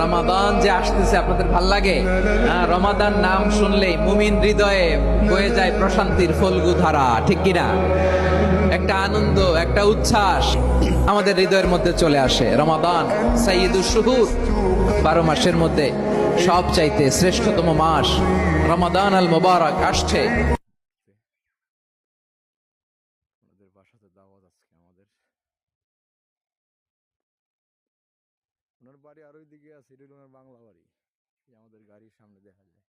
রমাদান যে আসতেছে আপনাদের ভাল লাগে? রমাদান নাম শুনলেই মুমিন হৃদয়ে বয়ে যায় প্রশান্তির ফল্গু ধারা, ঠিক কিনা? একটা আনন্দ, একটা উচ্ছ্বাস আমাদের হৃদয়ের মধ্যে চলে আসে। রমাদান সাইয়্যিদুশ শুহুর, 12 মাসের মধ্যে সব চাইতে শ্রেষ্ঠতম মাস রমাদান আল মুবারক আসছে। আপনাদের বাসাতে দাওয়াত আজকে আমাদের। ওনার বাড়ি আর ওই দিকে আছে, এটা হলো ওনার বাংলা বাড়ি। এই আমাদের গাড়ির সামনে দেখা যায়।